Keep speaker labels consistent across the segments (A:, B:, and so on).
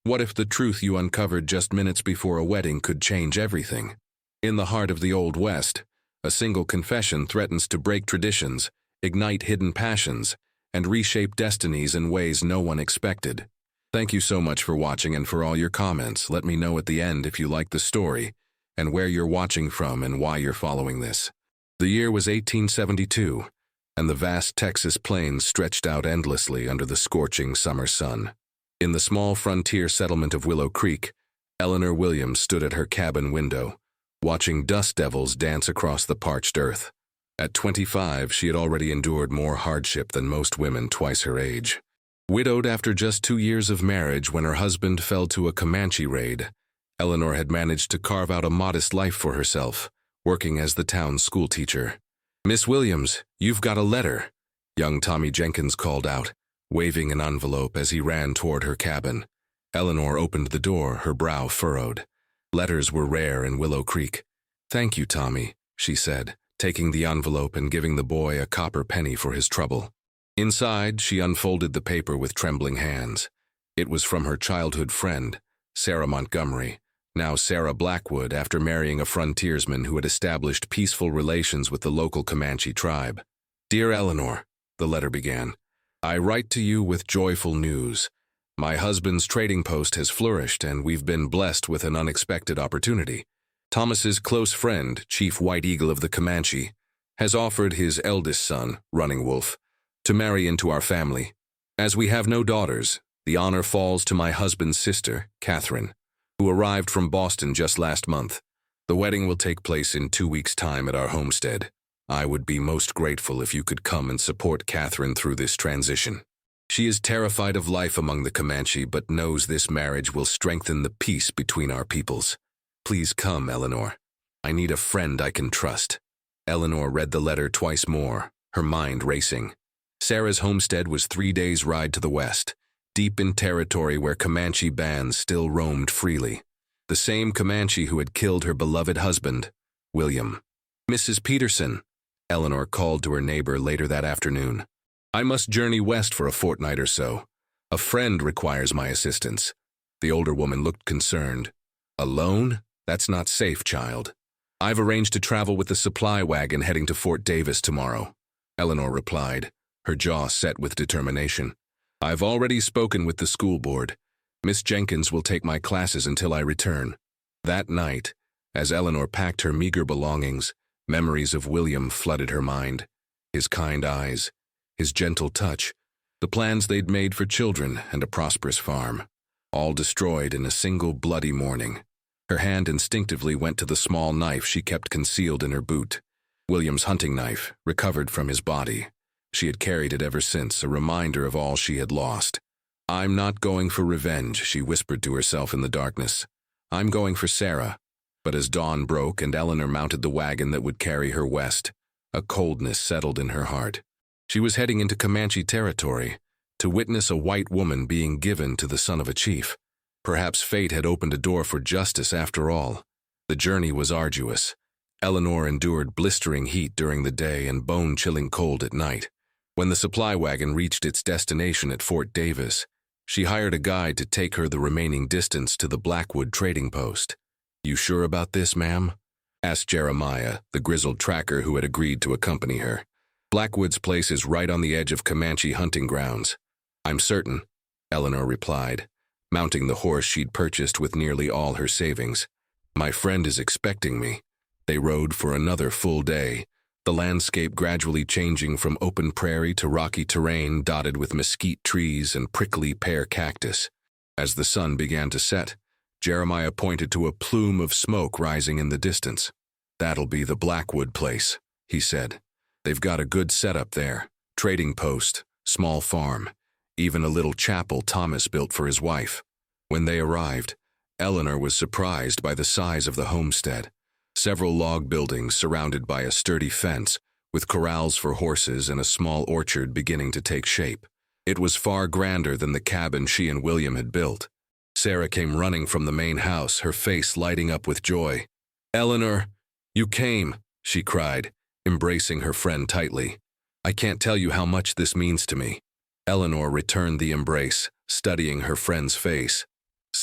A: What if the truth you uncovered just minutes before a wedding could change everything? In the heart of the Old West, a single confession threatens to break traditions, ignite hidden passions, and reshape destinies in ways no one expected. Thank you so much for watching and for all your comments. Let me know at the end if you like the story, and where you're watching from and why you're following this. The year was 1872, and the vast Texas plains stretched out endlessly under the scorching summer sun. In the small frontier settlement of Willow Creek, Eleanor Williams stood at her cabin window, watching dust devils dance across the parched earth. At 25, she had already endured more hardship than most women twice her age. Widowed after just 2 years of marriage when her husband fell to a Comanche raid, Eleanor had managed to carve out a modest life for herself, working as the town's schoolteacher. "Miss Williams, you've got a letter," young Tommy Jenkins called out, waving an envelope as he ran toward her cabin. Eleanor opened the door, her brow furrowed. Letters were rare in Willow Creek. "Thank you, Tommy," she said, taking the envelope and giving the boy a copper penny for his trouble. Inside, she unfolded the paper with trembling hands. It was from her childhood friend, Sarah Montgomery, now Sarah Blackwood, after marrying a frontiersman who had established peaceful relations with the local Comanche tribe. "Dear Eleanor," the letter began, "I write to you with joyful news. My husband's trading post has flourished, and we've been blessed with an unexpected opportunity. Thomas's close friend, Chief White Eagle of the Comanche, has offered his eldest son, Running Wolf, to marry into our family. As we have no daughters, the honor falls to my husband's sister, Catherine, who arrived from Boston just last month. The wedding will take place in 2 weeks' time at our homestead. I would be most grateful if you could come and support Catherine through this transition. She is terrified of life among the Comanche, but knows this marriage will strengthen the peace between our peoples. Please come, Eleanor. I need a friend I can trust." Eleanor read the letter twice more, her mind racing. Sarah's homestead was 3 days' ride to the west, deep in territory where Comanche bands still roamed freely. The same Comanche who had killed her beloved husband, William. "Mrs. Peterson," Eleanor called to her neighbor later that afternoon. "I must journey west for a fortnight or so. A friend requires my assistance." The older woman looked concerned. "Alone? That's not safe, child." "I've arranged to travel with the supply wagon heading to Fort Davis tomorrow," Eleanor replied, her jaw set with determination. "I've already spoken with the school board. Miss Jenkins will take my classes until I return." That night, as Eleanor packed her meager belongings, memories of William flooded her mind. His kind eyes, his gentle touch, the plans they'd made for children and a prosperous farm, all destroyed in a single bloody morning. Her hand instinctively went to the small knife she kept concealed in her boot. William's hunting knife, recovered from his body. She had carried it ever since, a reminder of all she had lost. "I'm not going for revenge," she whispered to herself in the darkness. "I'm going for Sarah." But as dawn broke and Eleanor mounted the wagon that would carry her west, a coldness settled in her heart. She was heading into Comanche territory to witness a white woman being given to the son of a chief. Perhaps fate had opened a door for justice after all. The journey was arduous. Eleanor endured blistering heat during the day and bone-chilling cold at night. When the supply wagon reached its destination at Fort Davis, she hired a guide to take her the remaining distance to the Blackwood trading post. "You sure about this, ma'am?" asked Jeremiah, the grizzled tracker who had agreed to accompany her. "Blackwood's place is right on the edge of Comanche hunting grounds." "I'm certain," Eleanor replied, mounting the horse she'd purchased with nearly all her savings. "My friend is expecting me." They rode for another full day, the landscape gradually changing from open prairie to rocky terrain dotted with mesquite trees and prickly pear cactus. As the sun began to set, Jeremiah pointed to a plume of smoke rising in the distance. "That'll be the Blackwood place," he said. "They've got a good setup there. Trading post, small farm, even a little chapel Thomas built for his wife." When they arrived, Eleanor was surprised by the size of the homestead. Several log buildings surrounded by a sturdy fence, with corrals for horses and a small orchard beginning to take shape. It was far grander than the cabin she and William had built. Sarah came running from the main house, her face lighting up with joy. "Eleanor, you came," she cried, embracing her friend tightly. "I can't tell you how much this means to me." Eleanor returned the embrace, studying her friend's face.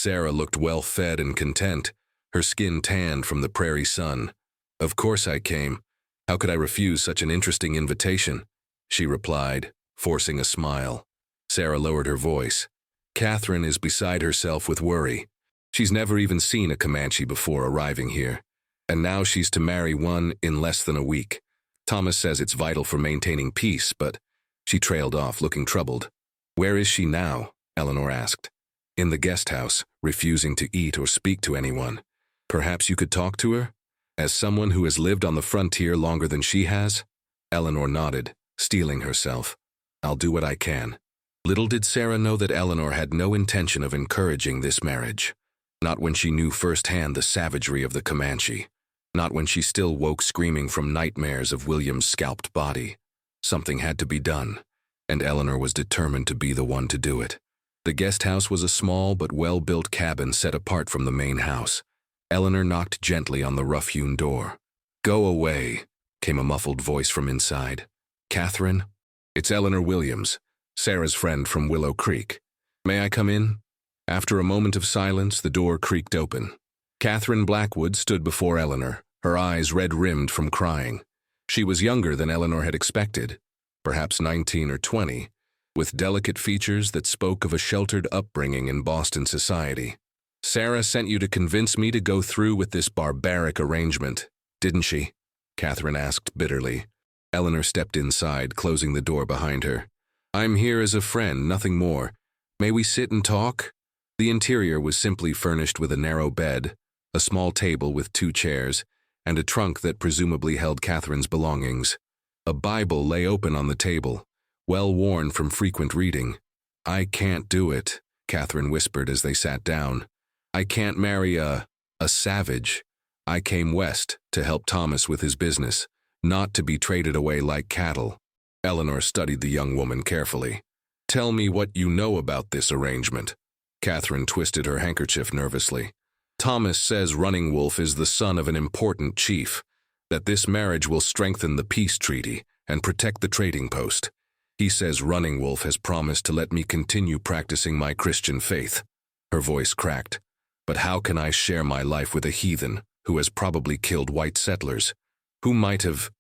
A: Sarah looked well-fed and content, her skin tanned from the prairie sun. "Of course I came. How could I refuse such an interesting invitation?" she replied, forcing a smile. Sarah lowered her voice. "Catherine is beside herself with worry. She's never even seen a Comanche before arriving here. And now she's to marry one in less than a week. Thomas says it's vital for maintaining peace, but..." She trailed off, looking troubled. "Where is she now?" Eleanor asked. "In the guest house, refusing to eat or speak to anyone. Perhaps you could talk to her? As someone who has lived on the frontier longer than she has?" Eleanor nodded, steeling herself. "I'll do what I can." Little did Sarah know that Eleanor had no intention of encouraging this marriage. Not when she knew firsthand the savagery of the Comanche. Not when she still woke screaming from nightmares of William's scalped body. Something had to be done, and Eleanor was determined to be the one to do it. The guest house was a small but well-built cabin set apart from the main house. Eleanor knocked gently on the rough-hewn door. "Go away," came a muffled voice from inside. "Catherine?" "It's Eleanor Williams, Sarah's friend from Willow Creek. May I come in?" After a moment of silence, the door creaked open. Catherine Blackwood stood before Eleanor, her eyes red-rimmed from crying. She was younger than Eleanor had expected, perhaps 19 or 20, with delicate features that spoke of a sheltered upbringing in Boston society. "Sarah sent you to convince me to go through with this barbaric arrangement, didn't she?" Catherine asked bitterly. Eleanor stepped inside, closing the door behind her. "I'm here as a friend, nothing more. May we sit and talk?" The interior was simply furnished with a narrow bed, a small table with 2 chairs, and a trunk that presumably held Catherine's belongings. A Bible lay open on the table, well worn from frequent reading. "I can't do it," Catherine whispered as they sat down. "I can't marry a savage. I came west to help Thomas with his business, not to be traded away like cattle." Eleanor studied the young woman carefully. "Tell me what you know about this arrangement." Catherine twisted her handkerchief nervously. "Thomas says Running Wolf is the son of an important chief, that this marriage will strengthen the peace treaty and protect the trading post. He says Running Wolf has promised to let me continue practicing my Christian faith." Her voice cracked. "But how can I share my life with a heathen who has probably killed white settlers? Who might have..."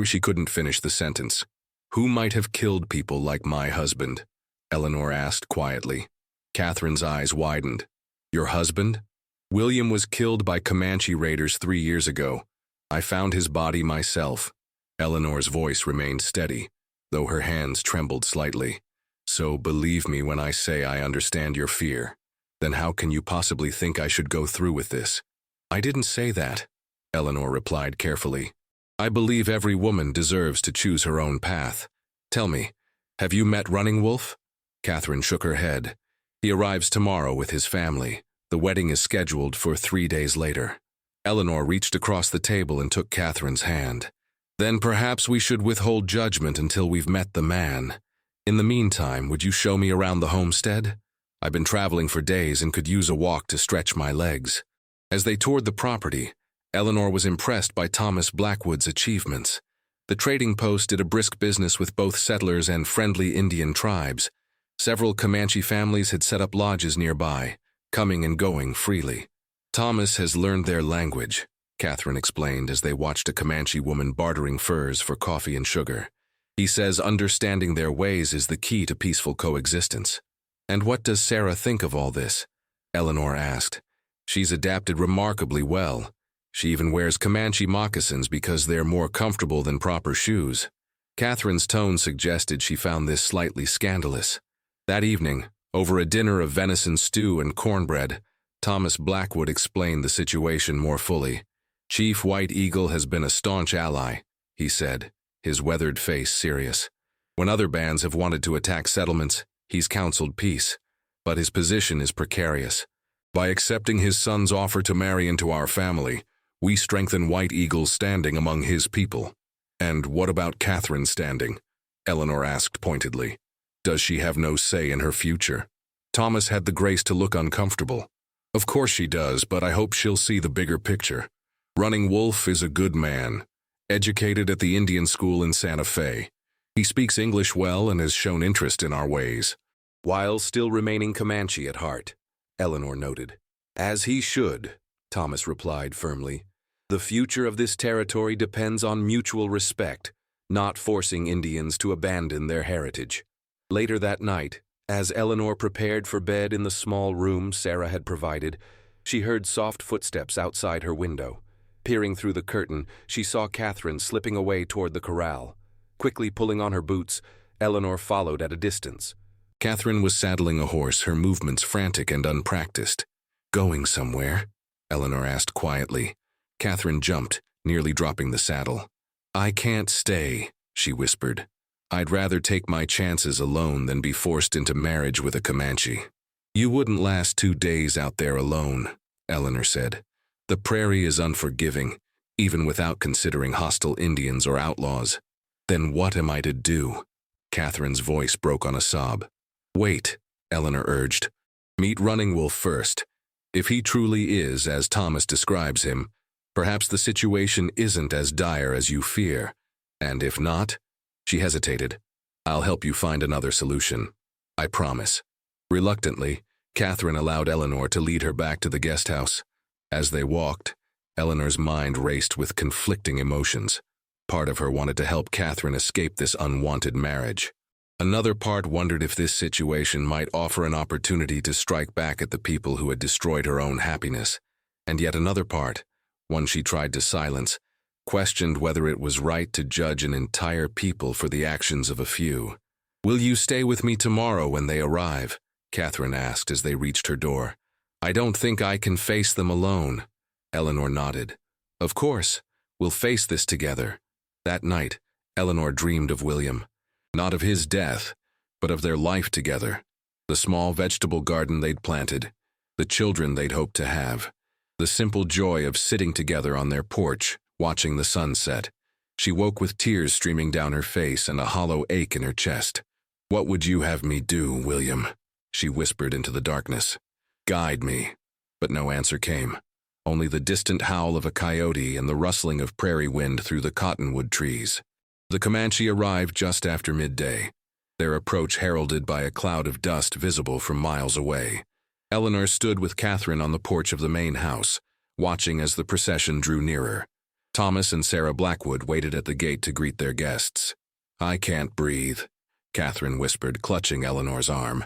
A: She couldn't finish the sentence. "Who might have killed people like my husband?" Eleanor asked quietly. Catherine's eyes widened. "Your husband? William was killed by Comanche raiders 3 years ago. I found his body myself." Eleanor's voice remained steady, though her hands trembled slightly. "So believe me when I say I understand your fear. Then how can you possibly think I should go through with this?" "I didn't say that," Eleanor replied carefully. "I believe every woman deserves to choose her own path. Tell me, have you met Running Wolf?" Catherine shook her head. "He arrives tomorrow with his family. The wedding is scheduled for 3 days later." Eleanor reached across the table and took Catherine's hand. "Then perhaps we should withhold judgment until we've met the man. In the meantime, would you show me around the homestead? I've been traveling for days and could use a walk to stretch my legs." As they toured the property, Eleanor was impressed by Thomas Blackwood's achievements. The trading post did a brisk business with both settlers and friendly Indian tribes. Several Comanche families had set up lodges nearby, coming and going freely. "Thomas has learned their language," Catherine explained as they watched a Comanche woman bartering furs for coffee and sugar. "He says understanding their ways is the key to peaceful coexistence." "And what does Sarah think of all this?" Eleanor asked. "She's adapted remarkably well. She even wears Comanche moccasins because they're more comfortable than proper shoes." Catherine's tone suggested she found this slightly scandalous. That evening, over a dinner of venison stew and cornbread, Thomas Blackwood explained the situation more fully. "Chief White Eagle has been a staunch ally," he said, his weathered face serious. "When other bands have wanted to attack settlements, he's counseled peace. But his position is precarious. By accepting his son's offer to marry into our family, we strengthen White Eagle's standing among his people." "And what about Catherine's standing?" Eleanor asked pointedly. "Does she have no say in her future?" Thomas had the grace to look uncomfortable. "Of course she does, but I hope she'll see the bigger picture. Running Wolf is a good man, educated at the Indian school in Santa Fe. He speaks English well and has shown interest in our ways, while still remaining Comanche at heart. Eleanor noted. As he should, Thomas replied firmly. The future of this territory depends on mutual respect, not forcing Indians to abandon their heritage. Later that night, as Eleanor prepared for bed in the small room Sarah had provided, she heard soft footsteps outside her window. Peering through the curtain, she saw Catherine slipping away toward the corral. Quickly pulling on her boots, Eleanor followed at a distance. Catherine was saddling a horse, her movements frantic and unpracticed. "Going somewhere?" Eleanor asked quietly. Catherine jumped, nearly dropping the saddle. "I can't stay," she whispered. "I'd rather take my chances alone than be forced into marriage with a Comanche." "You wouldn't last 2 days out there alone," Eleanor said. "The prairie is unforgiving, even without considering hostile Indians or outlaws." "Then what am I to do?" Catherine's voice broke on a sob. "Wait," Eleanor urged. "Meet Running Wolf first. If he truly is, as Thomas describes him, perhaps the situation isn't as dire as you fear. And if not," she hesitated, "I'll help you find another solution. I promise." Reluctantly, Catherine allowed Eleanor to lead her back to the guest house. As they walked, Eleanor's mind raced with conflicting emotions. Part of her wanted to help Catherine escape this unwanted marriage. Another part wondered if this situation might offer an opportunity to strike back at the people who had destroyed her own happiness. And yet another part, one she tried to silence, questioned whether it was right to judge an entire people for the actions of a few. "Will you stay with me tomorrow when they arrive?" Catherine asked as they reached her door. "I don't think I can face them alone." Eleanor nodded. "Of course, we'll face this together." That night, Eleanor dreamed of William. Not of his death, but of their life together. The small vegetable garden they'd planted, the children they'd hoped to have, the simple joy of sitting together on their porch, watching the sunset. She woke with tears streaming down her face and a hollow ache in her chest. "What would you have me do, William?" she whispered into the darkness. "Guide me." But no answer came. Only the distant howl of a coyote and the rustling of prairie wind through the cottonwood trees. The Comanche arrived just after midday, their approach heralded by a cloud of dust visible from miles away. Eleanor stood with Catherine on the porch of the main house, watching as the procession drew nearer. Thomas and Sarah Blackwood waited at the gate to greet their guests. "I can't breathe," Catherine whispered, clutching Eleanor's arm.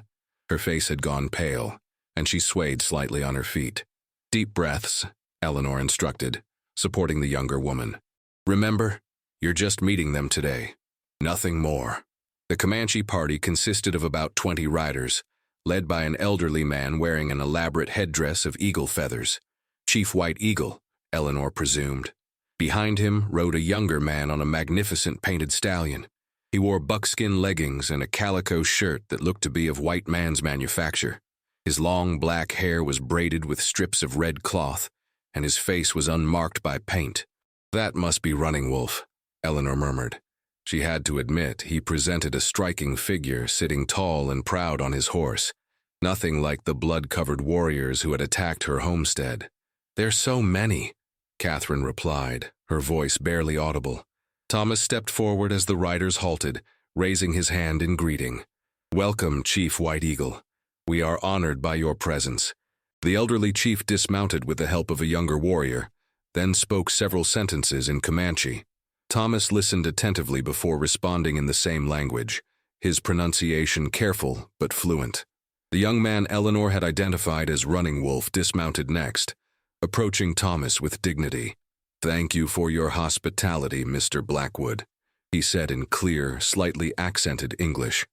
A: Her face had gone pale, and she swayed slightly on her feet. "Deep breaths," Eleanor instructed, supporting the younger woman. "Remember, you're just meeting them today. Nothing more." The Comanche party consisted of about 20 riders, led by an elderly man wearing an elaborate headdress of eagle feathers. Chief White Eagle, Eleanor presumed. Behind him rode a younger man on a magnificent painted stallion. He wore buckskin leggings and a calico shirt that looked to be of white man's manufacture. His long black hair was braided with strips of red cloth, and his face was unmarked by paint. "That must be Running Wolf," Eleanor murmured. She had to admit he presented a striking figure, sitting tall and proud on his horse, nothing like the blood-covered warriors who had attacked her homestead. "There's so many," Catherine replied, her voice barely audible. Thomas stepped forward as the riders halted, raising his hand in greeting. "Welcome, Chief White Eagle. We are honored by your presence." The elderly chief dismounted with the help of a younger warrior, then spoke several sentences in Comanche. Thomas listened attentively before responding in the same language, his pronunciation careful but fluent. The young man Eleanor had identified as Running Wolf dismounted next, approaching Thomas with dignity. "Thank you for your hospitality, Mr. Blackwood," he said in clear, slightly accented English.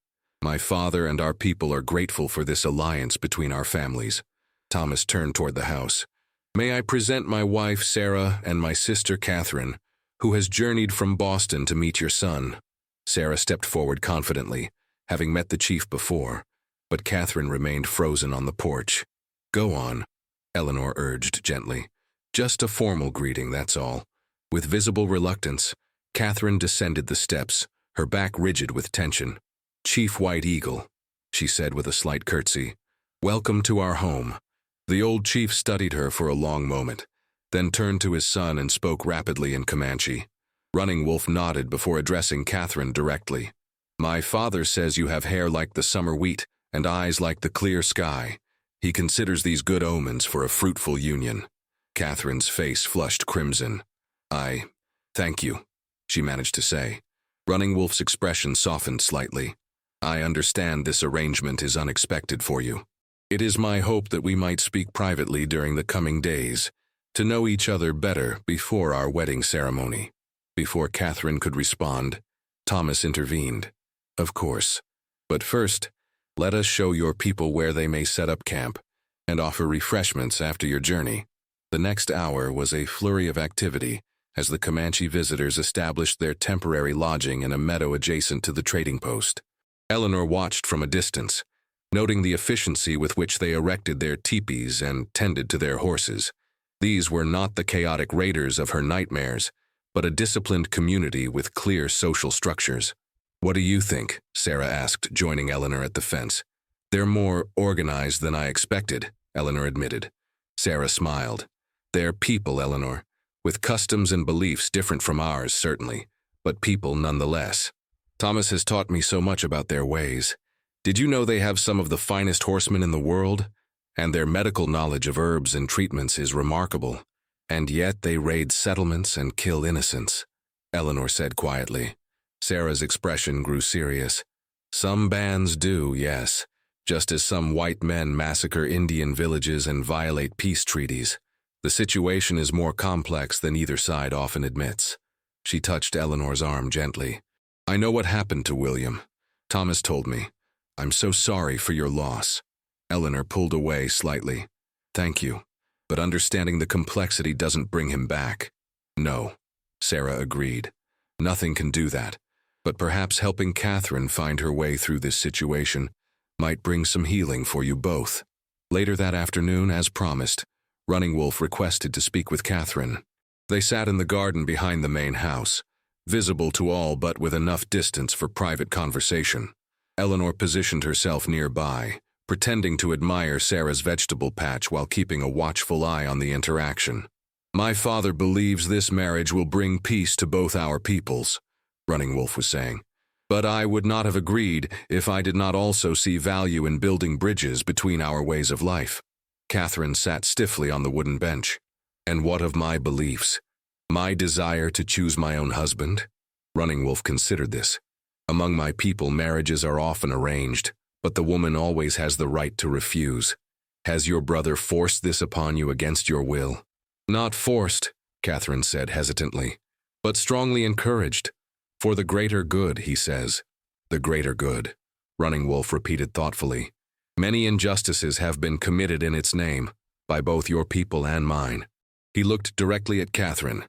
A: "My father and our people are grateful for this alliance between our families." Thomas turned toward the house. "May I present my wife, Sarah, and my sister, Catherine, who has journeyed from Boston to meet your son." Sarah stepped forward confidently, having met the chief before, but Catherine remained frozen on the porch. "Go on," Eleanor urged gently. "Just a formal greeting, that's all." With visible reluctance, Catherine descended the steps, her back rigid with tension. "Chief White Eagle," she said with a slight curtsy. "Welcome to our home." The old chief studied her for a long moment, then turned to his son and spoke rapidly in Comanche. Running Wolf nodded before addressing Catherine directly. "My father says you have hair like the summer wheat and eyes like the clear sky. He considers these good omens for a fruitful union. Catherine's face flushed crimson. Thank you, she managed to say. Running Wolf's expression softened slightly. I understand this arrangement is unexpected for you. It is my hope that we might speak privately during the coming days, to know each other better before our wedding ceremony. Before Catherine could respond, Thomas intervened. Of course. But first, let us show your people where they may set up camp and offer refreshments after your journey. The next hour was a flurry of activity as the Comanche visitors established their temporary lodging in a meadow adjacent to the trading post. Eleanor watched from a distance, noting the efficiency with which they erected their teepees and tended to their horses. These were not the chaotic raiders of her nightmares, but a disciplined community with clear social structures. What do you think? Sarah asked, joining Eleanor at the fence. They're more organized than I expected, Eleanor admitted. Sarah smiled. They're people, Eleanor, with customs and beliefs different from ours, certainly, but people nonetheless. Thomas has taught me so much about their ways. Did you know they have some of the finest horsemen in the world? And their medical knowledge of herbs and treatments is remarkable. And yet they raid settlements and kill innocents, Eleanor said quietly. Sarah's expression grew serious. Some bands do, yes, just as some white men massacre Indian villages and violate peace treaties. The situation is more complex than either side often admits. She touched Eleanor's arm gently. I know what happened to William. Thomas told me. I'm so sorry for your loss. Eleanor pulled away slightly. Thank you, but understanding the complexity doesn't bring him back. No, Sarah agreed. Nothing can do that, but perhaps helping Catherine find her way through this situation might bring some healing for you both. Later that afternoon, as promised, Running Wolf requested to speak with Catherine. They sat in the garden behind the main house, visible to all but with enough distance for private conversation. Eleanor positioned herself nearby, pretending to admire Sarah's vegetable patch while keeping a watchful eye on the interaction. My father believes this marriage will bring peace to both our peoples, Running Wolf was saying. But I would not have agreed if I did not also see value in building bridges between our ways of life. Catherine sat stiffly on the wooden bench. And what of my beliefs? My desire to choose my own husband? Running Wolf considered this. Among my people, marriages are often arranged, but the woman always has the right to refuse. Has your brother forced this upon you against your will? Not forced, Catherine said hesitantly, but strongly encouraged. For the greater good, he says. The greater good, Running Wolf repeated thoughtfully. Many injustices have been committed in its name, by both your people and mine. He looked directly at Catherine.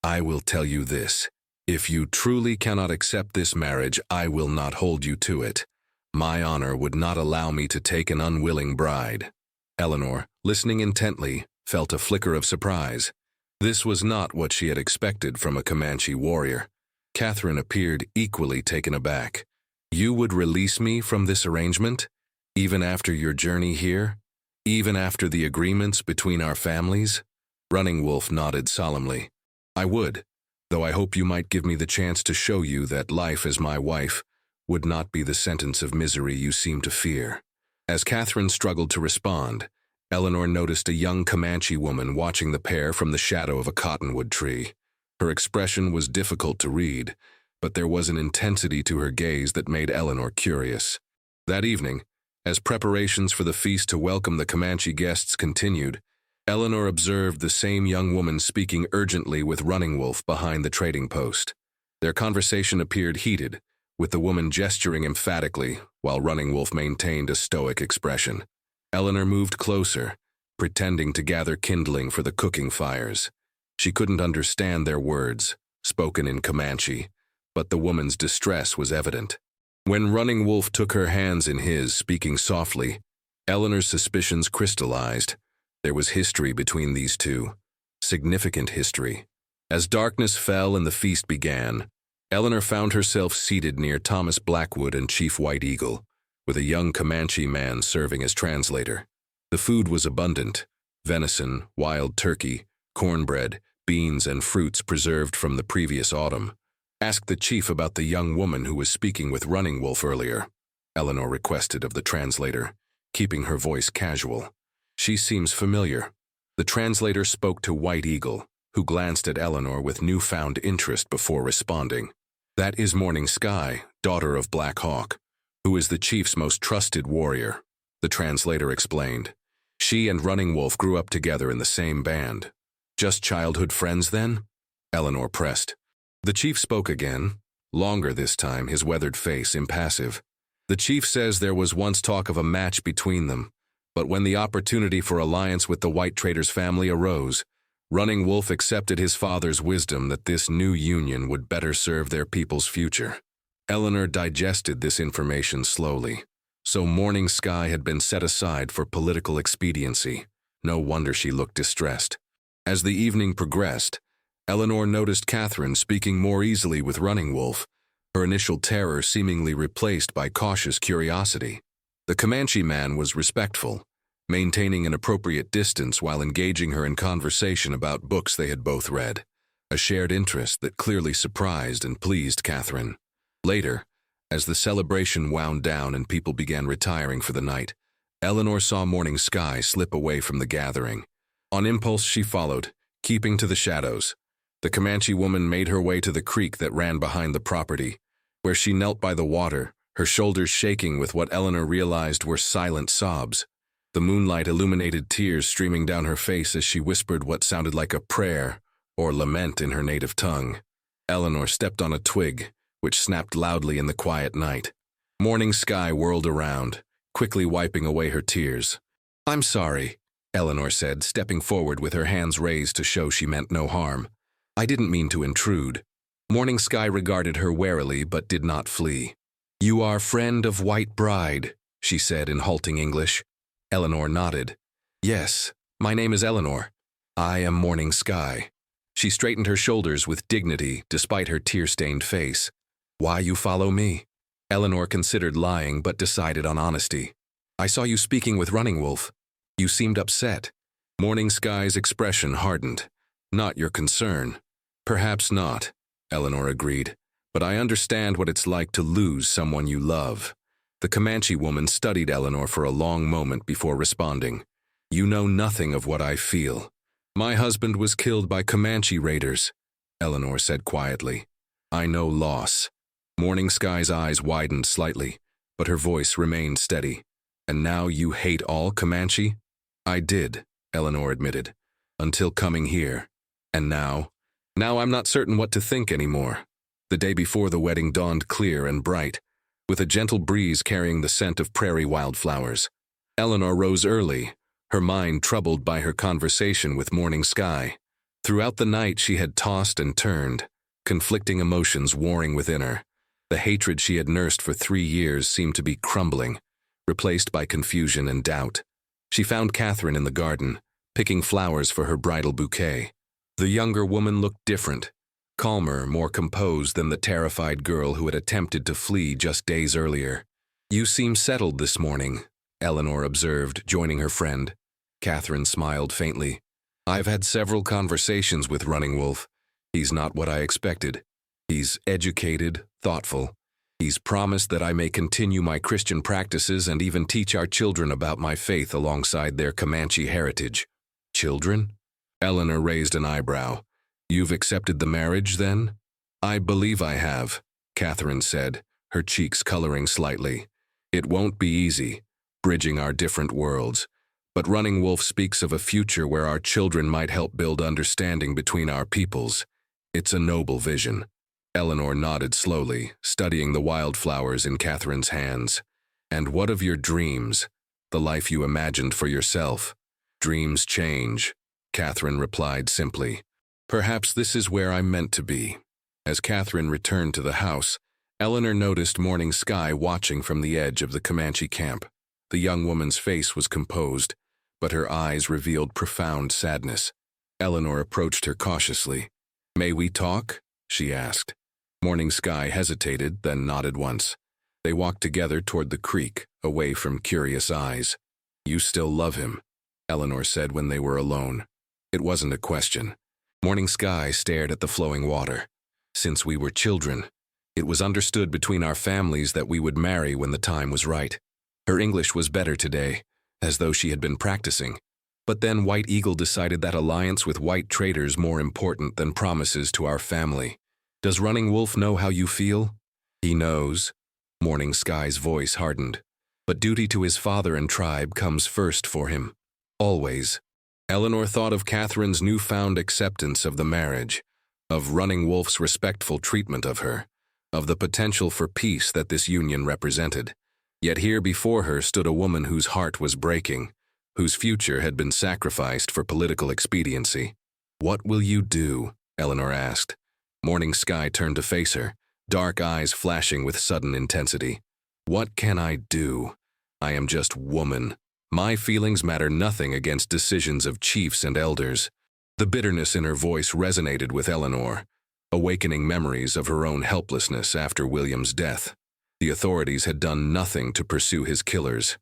A: I will tell you this. If you truly cannot accept this marriage, I will not hold you to it. My honor would not allow me to take an unwilling bride. Eleanor, listening intently, felt a flicker of surprise. This was not what she had expected from a Comanche warrior. Catherine appeared equally taken aback. You would release me from this arrangement? Even after your journey here? Even after the agreements between our families? Running Wolf nodded solemnly. I would, though I hope you might give me the chance to show you that life as my wife would not be the sentence of misery you seem to fear. As Catherine struggled to respond, Eleanor noticed a young Comanche woman watching the pair from the shadow of a cottonwood tree. Her expression was difficult to read, but there was an intensity to her gaze that made Eleanor curious. That evening, as preparations for the feast to welcome the Comanche guests continued, Eleanor observed the same young woman speaking urgently with Running Wolf behind the trading post. Their conversation appeared heated, with the woman gesturing emphatically while Running Wolf maintained a stoic expression. Eleanor moved closer, pretending to gather kindling for the cooking fires. She couldn't understand their words, spoken in Comanche, but the woman's distress was evident. When Running Wolf took her hands in his, speaking softly, Eleanor's suspicions crystallized. There was history between these two, significant history. As darkness fell and the feast began, Eleanor found herself seated near Thomas Blackwood and Chief White Eagle, with a young Comanche man serving as translator. The food was abundant: venison, wild turkey, cornbread, beans, and fruits preserved from the previous autumn. Ask the chief about the young woman who was speaking with Running Wolf earlier, Eleanor requested of the translator, keeping her voice casual. She seems familiar. The translator spoke to White Eagle, who glanced at Eleanor with newfound interest before responding. That is Morning Sky, daughter of Black Hawk, who is the chief's most trusted warrior, the translator explained. She and Running Wolf grew up together in the same band. Just childhood friends then? Eleanor pressed. The chief spoke again, longer this time, his weathered face impassive. The chief says there was once talk of a match between them, but when the opportunity for alliance with the White Trader's family arose, Running Wolf accepted his father's wisdom that this new union would better serve their people's future. Eleanor digested this information slowly. So Morning Sky had been set aside for political expediency. No wonder she looked distressed. As the evening progressed, Eleanor noticed Catherine speaking more easily with Running Wolf, her initial terror seemingly replaced by cautious curiosity. The Comanche man was respectful, maintaining an appropriate distance while engaging her in conversation about books they had both read, a shared interest that clearly surprised and pleased Catherine. Later, as the celebration wound down and people began retiring for the night, Eleanor saw Morning Sky slip away from the gathering. On impulse, she followed, keeping to the shadows. The Comanche woman made her way to the creek that ran behind the property, where she knelt by the water, her shoulders shaking with what Eleanor realized were silent sobs. The moonlight illuminated tears streaming down her face as she whispered what sounded like a prayer or lament in her native tongue. Eleanor stepped on a twig, which snapped loudly in the quiet night. Morning Sky whirled around, quickly wiping away her tears. "I'm sorry," Eleanor said, stepping forward with her hands raised to show she meant no harm. "I didn't mean to intrude." Morning Sky regarded her warily but did not flee. "You are friend of White Bride," she said in halting English. Eleanor nodded. "Yes, my name is Eleanor. I am Morning Sky." She straightened her shoulders with dignity despite her tear-stained face. "Why you follow me?" Eleanor considered lying but decided on honesty. "I saw you speaking with Running Wolf. You seemed upset." Morning Sky's expression hardened. "Not your concern." "Perhaps not," Eleanor agreed, "but I understand what it's like to lose someone you love." The Comanche woman studied Eleanor for a long moment before responding. "You know nothing of what I feel. My husband was killed by Comanche raiders," Eleanor said quietly. "I know loss." Morning Sky's eyes widened slightly, but her voice remained steady. "And now you hate all Comanche?" "I did," Eleanor admitted, "until coming here. And now I'm not certain what to think anymore." The day before the wedding dawned clear and bright, with a gentle breeze carrying the scent of prairie wildflowers. Eleanor rose early, her mind troubled by her conversation with Morning Sky. Throughout the night she had tossed and turned, conflicting emotions warring within her. The hatred she had nursed for 3 years seemed to be crumbling, replaced by confusion and doubt. She found Catherine in the garden, picking flowers for her bridal bouquet. The younger woman looked different, calmer, more composed than the terrified girl who had attempted to flee just days earlier. "You seem settled this morning," Eleanor observed, joining her friend. Catherine smiled faintly. "I've had several conversations with Running Wolf. He's not what I expected. He's educated, thoughtful. He's promised that I may continue my Christian practices and even teach our children about my faith alongside their Comanche heritage." "Children?" Eleanor raised an eyebrow. "You've accepted the marriage, then?" "I believe I have," Catherine said, her cheeks coloring slightly. "It won't be easy, bridging our different worlds, but Running Wolf speaks of a future where our children might help build understanding between our peoples. It's a noble vision." Eleanor nodded slowly, studying the wildflowers in Catherine's hands. "And what of your dreams, the life you imagined for yourself?" "Dreams change," Catherine replied simply. "Perhaps this is where I'm meant to be." As Catherine returned to the house, Eleanor noticed Morning Sky watching from the edge of the Comanche camp. The young woman's face was composed, but her eyes revealed profound sadness. Eleanor approached her cautiously. "May we talk?" she asked. Morning Sky hesitated, then nodded once. They walked together toward the creek, away from curious eyes. "You still love him," Eleanor said when they were alone. It wasn't a question. Morning Sky stared at the flowing water. "Since we were children, it was understood between our families that we would marry when the time was right." Her English was better today, as though she had been practicing. But then White Eagle decided that alliance with white traders more important than promises to our family. Does Running Wolf know how you feel? He knows. Morning Sky's voice hardened. But duty to his father and tribe comes first for him. Always. Eleanor thought of Catherine's newfound acceptance of the marriage, of Running Wolf's respectful treatment of her, of the potential for peace that this union represented. Yet here before her stood a woman whose heart was breaking, whose future had been sacrificed for political expediency. "What will you do?" Eleanor asked. Morning Sky turned to face her, dark eyes flashing with sudden intensity. "What can I do? I am just woman. My feelings matter nothing against decisions of chiefs and elders." The bitterness in her voice resonated with Eleanor, awakening memories of her own helplessness after William's death. The authorities had done nothing to pursue his killers.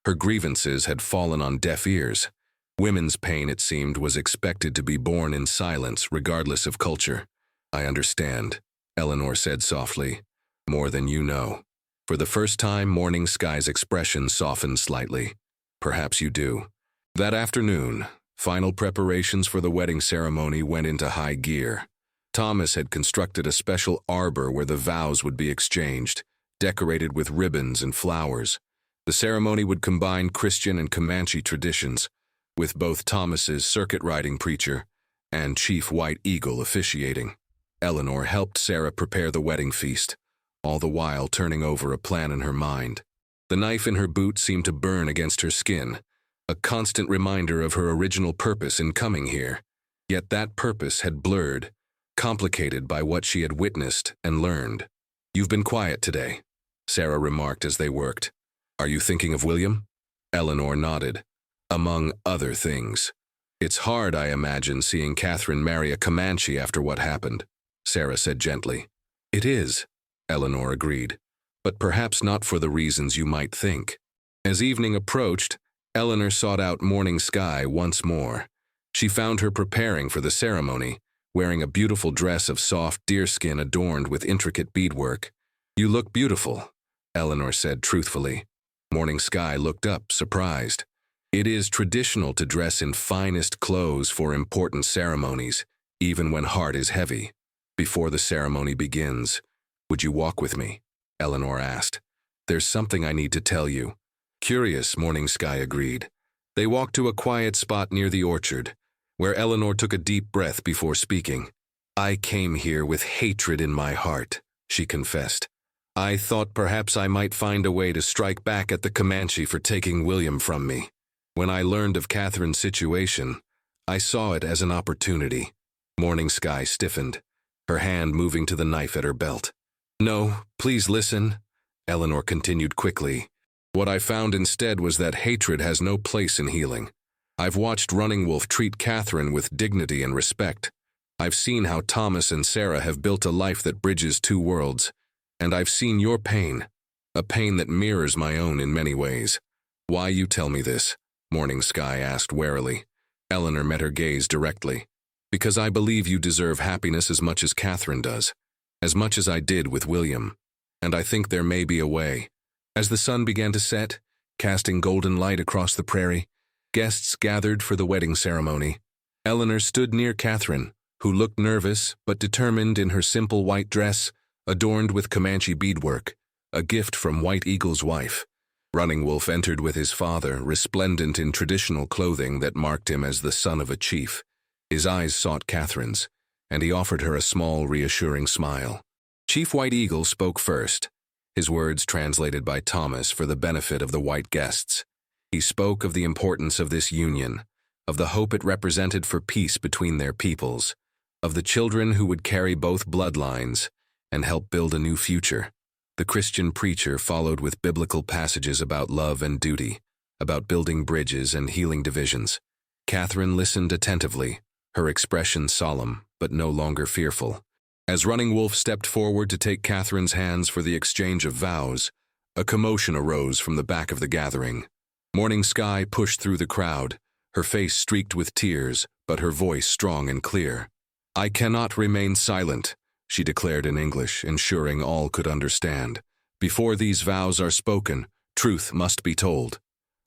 A: Her grievances had fallen on deaf ears. Women's pain, it seemed, was expected to be borne in silence regardless of culture. "I understand," Eleanor said softly. "More than you know." For the first time, Morning Sky's expression softened slightly. "Perhaps you do." That afternoon, final preparations for the wedding ceremony went into high gear. Thomas had constructed a special arbor where the vows would be exchanged, decorated with ribbons and flowers. The ceremony would combine Christian and Comanche traditions, with both Thomas's circuit-riding preacher and Chief White Eagle officiating. Eleanor helped Sarah prepare the wedding feast, all the while turning over a plan in her mind. The knife in her boot seemed to burn against her skin, a constant reminder of her original purpose in coming here. Yet that purpose had blurred, complicated by what she had witnessed and learned. "You've been quiet today," Sarah remarked as they worked. "Are you thinking of William?" Eleanor nodded. "Among other things. It's hard, I imagine, seeing Catherine marry a Comanche after what happened," Sarah said gently. "It is," Eleanor agreed, "but perhaps not for the reasons you might think." As evening approached, Eleanor sought out Morning Sky once more. She found her preparing for the ceremony, wearing a beautiful dress of soft deerskin adorned with intricate beadwork. "You look beautiful," Eleanor said truthfully. Morning Sky looked up, surprised. It is traditional to dress in finest clothes for important ceremonies, even when heart is heavy. Before the ceremony begins, "Would you walk with me?" Eleanor asked. "There's something I need to tell you." Curious, Morning Sky agreed. They walked to a quiet spot near the orchard, where Eleanor took a deep breath before speaking. "I came here with hatred in my heart," she confessed. "I thought perhaps I might find a way to strike back at the Comanche for taking William from me. When I learned of Catherine's situation, I saw it as an opportunity." Morning Sky stiffened, her hand moving to the knife at her belt. "No, please listen," Eleanor continued quickly. "What I found instead was that hatred has no place in healing. I've watched Running Wolf treat Catherine with dignity and respect. I've seen how Thomas and Sarah have built a life that bridges two worlds. And I've seen your pain, a pain that mirrors my own in many ways." "Why you tell me this?" Morning Sky asked warily. Eleanor met her gaze directly. "Because I believe you deserve happiness as much as Catherine does, as much as I did with William. And I think there may be a way." As the sun began to set, casting golden light across the prairie, guests gathered for the wedding ceremony. Eleanor stood near Catherine, who looked nervous but determined in her simple white dress, adorned with Comanche beadwork, a gift from White Eagle's wife. Running Wolf entered with his father, resplendent in traditional clothing that marked him as the son of a chief. His eyes sought Catherine's, and he offered her a small, reassuring smile. Chief White Eagle spoke first, his words translated by Thomas for the benefit of the white guests. He spoke of the importance of this union, of the hope it represented for peace between their peoples, of the children who would carry both bloodlines and help build a new future. The Christian preacher followed with biblical passages about love and duty, about building bridges and healing divisions. Catherine listened attentively, her expression solemn but no longer fearful. As Running Wolf stepped forward to take Catherine's hands for the exchange of vows, a commotion arose from the back of the gathering. Morning Sky pushed through the crowd, her face streaked with tears, but her voice strong and clear. "I cannot remain silent," she declared in English, ensuring all could understand. "Before these vows are spoken, truth must be told.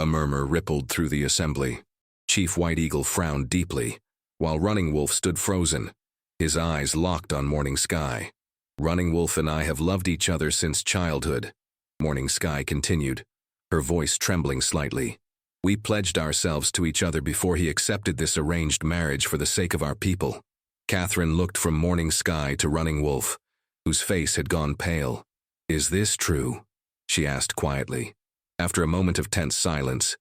A: A murmur rippled through the assembly. Chief White Eagle frowned deeply, while Running Wolf stood frozen, his eyes locked on Morning Sky. Running Wolf and I have loved each other since childhood, Morning Sky continued, her voice trembling slightly. We pledged ourselves to each other before he accepted this arranged marriage for the sake of our people. Catherine looked from Morning Sky to Running Wolf, whose face had gone pale. Is this true? She asked quietly. After a moment of tense silence,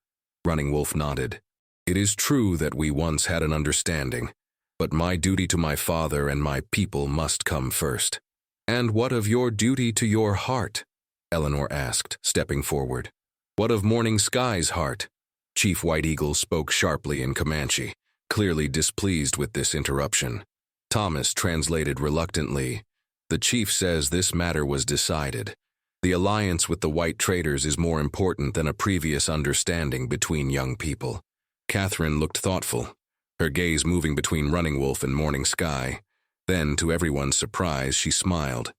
A: Running Wolf nodded. It is true that we once had an understanding, but my duty to my father and my people must come first. And what of your duty to your heart? Eleanor asked, stepping forward. What of Morning Sky's heart? Chief White Eagle spoke sharply in Comanche, clearly displeased with this interruption. Thomas translated reluctantly. The chief says this matter was decided. The alliance with the white traders is more important than a previous understanding between young people. Catherine looked thoughtful, her gaze moving between Running Wolf and Morning Sky. Then, to everyone's surprise, she smiled.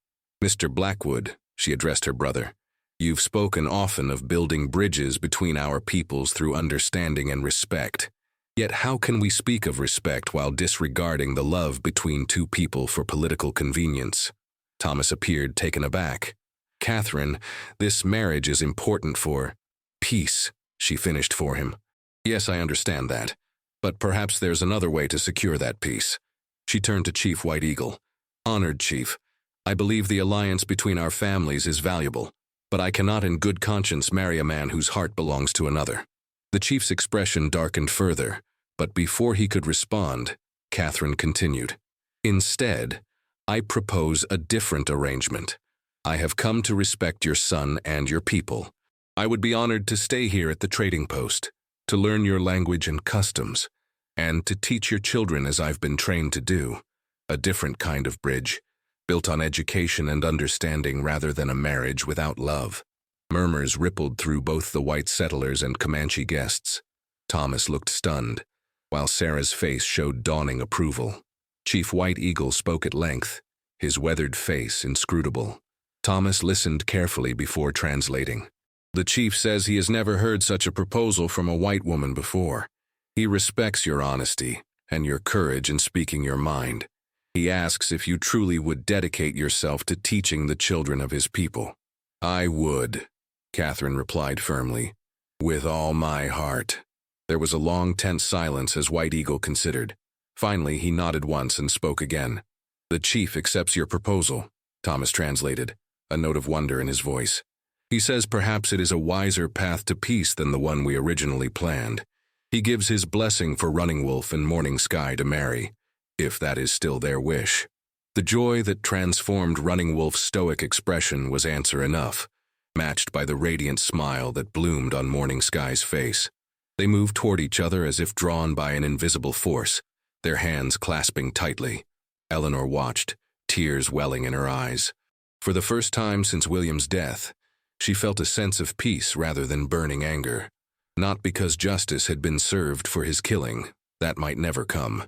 A: Mr. Blackwood, she addressed her brother, you've spoken often of building bridges between our peoples through understanding and respect. Yet how can we speak of respect while disregarding the love between two people for political convenience? Thomas appeared taken aback. Catherine, this marriage is important for peace, she finished for him. Yes, I understand that, but perhaps there's another way to secure that peace. She turned to Chief White Eagle. Honored Chief, I believe the alliance between our families is valuable, but I cannot in good conscience marry a man whose heart belongs to another. The chief's expression darkened further, but before he could respond, Catherine continued. Instead, I propose a different arrangement. I have come to respect your son and your people. I would be honored to stay here at the trading post, to learn your language and customs, and to teach your children as I've been trained to do. A different kind of bridge, built on education and understanding rather than a marriage without love. Murmurs rippled through both the white settlers and Comanche guests. Thomas looked stunned, while Sarah's face showed dawning approval. Chief White Eagle spoke at length, his weathered face inscrutable. Thomas listened carefully before translating. The chief says he has never heard such a proposal from a white woman before. He respects your honesty and your courage in speaking your mind. He asks if you truly would dedicate yourself to teaching the children of his people. I would, Catherine replied firmly. With all my heart. There was a long, tense silence as White Eagle considered. Finally, he nodded once and spoke again. The chief accepts your proposal, Thomas translated, a note of wonder in his voice. He says perhaps it is a wiser path to peace than the one we originally planned. He gives his blessing for Running Wolf and Morning Sky to marry, if that is still their wish. The joy that transformed Running Wolf's stoic expression was answer enough, matched by the radiant smile that bloomed on Morning Sky's face. They moved toward each other as if drawn by an invisible force, their hands clasping tightly. Eleanor watched, tears welling in her eyes. For the first time since William's death, she felt a sense of peace rather than burning anger. Not because justice had been served for his killing, that might never come,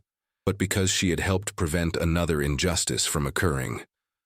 A: but because she had helped prevent another injustice from occurring.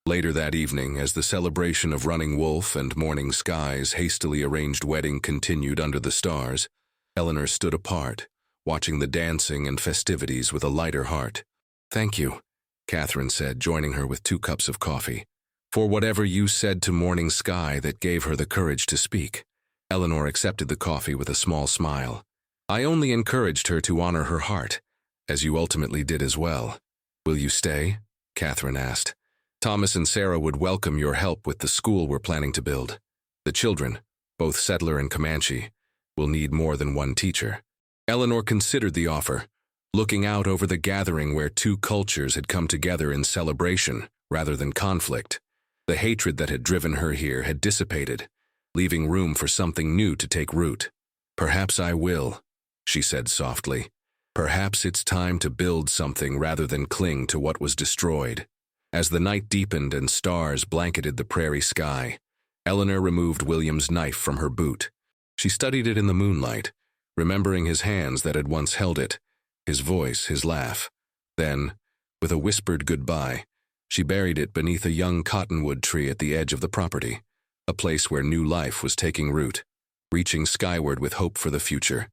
A: Later that evening, as the celebration of Running Wolf and Morning Sky's hastily arranged wedding continued under the stars, Eleanor stood apart, watching the dancing and festivities with a lighter heart. Thank you, Catherine said, joining her with 2 cups of coffee, for whatever you said to Morning Sky that gave her the courage to speak. Eleanor accepted the coffee with a small smile. I only encouraged her to honor her heart, as you ultimately did as well. Will you stay? Catherine asked. Thomas and Sarah would welcome your help with the school we're planning to build. The children, both settler and Comanche, will need more than one teacher. Eleanor considered the offer, looking out over the gathering where 2 cultures had come together in celebration rather than conflict. The hatred that had driven her here had dissipated, leaving room for something new to take root. Perhaps I will, she said softly. Perhaps it's time to build something rather than cling to what was destroyed. As the night deepened and stars blanketed the prairie sky, Eleanor removed William's knife from her boot. She studied it in the moonlight, remembering his hands that had once held it, his voice, his laugh. Then, with a whispered goodbye, she buried it beneath a young cottonwood tree at the edge of the property, a place where new life was taking root. reaching skyward with hope for the future.